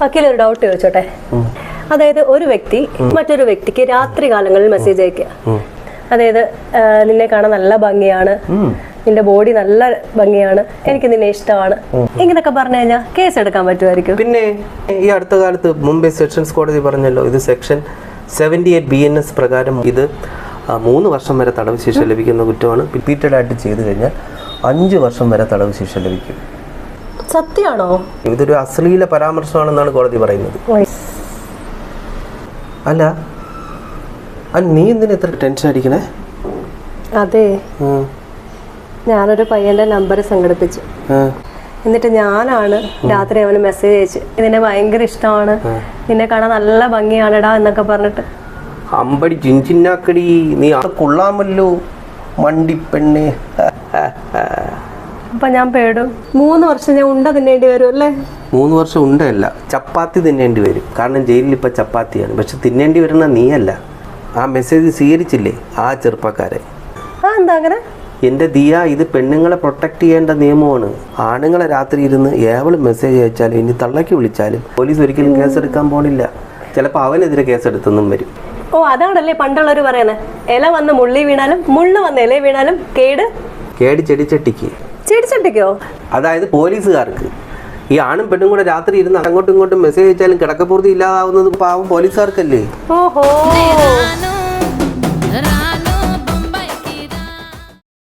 വക്കീൽ ഒരു ഡൗട്ട് ചോദിച്ചോട്ടെ? അതായത് ഒരു വ്യക്തി മറ്റൊരു വ്യക്തിക്ക് രാത്രി കാലങ്ങളിൽ മെസ്സേജ് അയക്കുക. അതായത് നിന്നെ കാണാൻ നല്ല ഭംഗിയാണ്, നിന്റെ ബോഡി നല്ല ഭംഗിയാണ്, എനിക്ക് നിന്നെ ഇഷ്ടമാണ്, ഇങ്ങനൊക്കെ പറഞ്ഞു കഴിഞ്ഞാൽ കേസ് എടുക്കാൻ പറ്റുമായിരിക്കും? പിന്നെ ഈ അടുത്ത കാലത്ത് മുംബൈ സെഷൻസ് കോടതി പറഞ്ഞല്ലോ, ഇത് സെക്ഷൻ 78 BNS പ്രകാരം ഇത് 3 വർഷം വരെ തടവ് ശിക്ഷ ലഭിക്കുന്ന കുറ്റമാണ്. റിപ്പീറ്റഡ് ആയിട്ട് ചെയ്തു കഴിഞ്ഞാൽ 5 വർഷം വരെ തടവ് ശിക്ഷ ലഭിക്കും. സത്യമാണോ? ഇതൊരു അശ്ലീല പരാമർശമാണെന്നാണ് കോടതി പറയുന്നത്. അല്ല നീ എന്തിനാ ഇത്ര ടെൻഷൻ അടിക്കണേ? അതെ, ഞാനൊരു പയ്യന്റെ നമ്പർ സംഘടിപ്പിച്ചു. എന്നിട്ട് ഞാനാണ് രാത്രി അവന് മെസ്സേജ് അയച്ച് നിന്നെ ഭയങ്കര ഇഷ്ടമാണ്, നിന്നെ കാണാൻ നല്ല ഭംഗിയാണെടാ എന്നൊക്കെ പറഞ്ഞിട്ട്. അമ്പടി ചിഞ്ചിന്നാക്കടി, നീ അത് കൊള്ളാമല്ലോ മണ്ടിപ്പെണ്ണേ. അപ്പൊ ഞാൻ പേടും. 3 വർഷം ഞാൻ ഉണ്ട തിന്നേണ്ടി വരും അല്ലേ? 3 വർഷം ഉണ്ടല്ല, ചപ്പാത്തി തിന്നേണ്ടി വരും. കാരണം ജയിലിൽ ഇപ്പൊ ചപ്പാത്തിയാണ്. പക്ഷെ തിന്നേണ്ടി വരുന്ന നീയല്ല, ആ മെസ്സേജ് സ്വീകരിച്ചില്ലേ ആ ചെറുപ്പക്കാരെ. എന്താ അങ്ങനെ? എൻ്റെ ദിയ, ഇത് പെണ്ണുങ്ങളെ പ്രൊട്ടക്ട് ചെയ്യേണ്ട നിയമമാണ്. ആണുങ്ങളെ രാത്രി ഇരുന്ന് ഏവളും മെസ്സേജ് അയച്ചാലും ഇനി തള്ളക്കി വിളിച്ചാലും പോലീസ് ഒരിക്കലും കേസെടുക്കാൻ പോണില്ല. ചിലപ്പോൾ അവനെതിരെ കേസെടുത്തൊന്നും വരും. ഓ, അതാണല്ലേ പണ്ടുള്ളവർ പറയുന്നത്, ഇല വന്ന് മുള്ളി വീണാലും മുള്ളു വന്ന് ഇല വീണാലും കേട് ചെടിച്ചട്ടിക്ക്. ചെടിച്ചട്ടിക്കോ? അതായത് പോലീസുകാർക്ക്. ഈ ആണും പെണ്ണും കൂടെ രാത്രി ഇരുന്ന് അങ്ങോട്ടും ഇങ്ങോട്ടും മെസ്സേജ് അയച്ചാലും കിടക്കപ്പുറത്ത് ഇല്ലാതാവുന്നത് പാവം പോലീസുകാർക്കല്ലേ. ഓഹോ.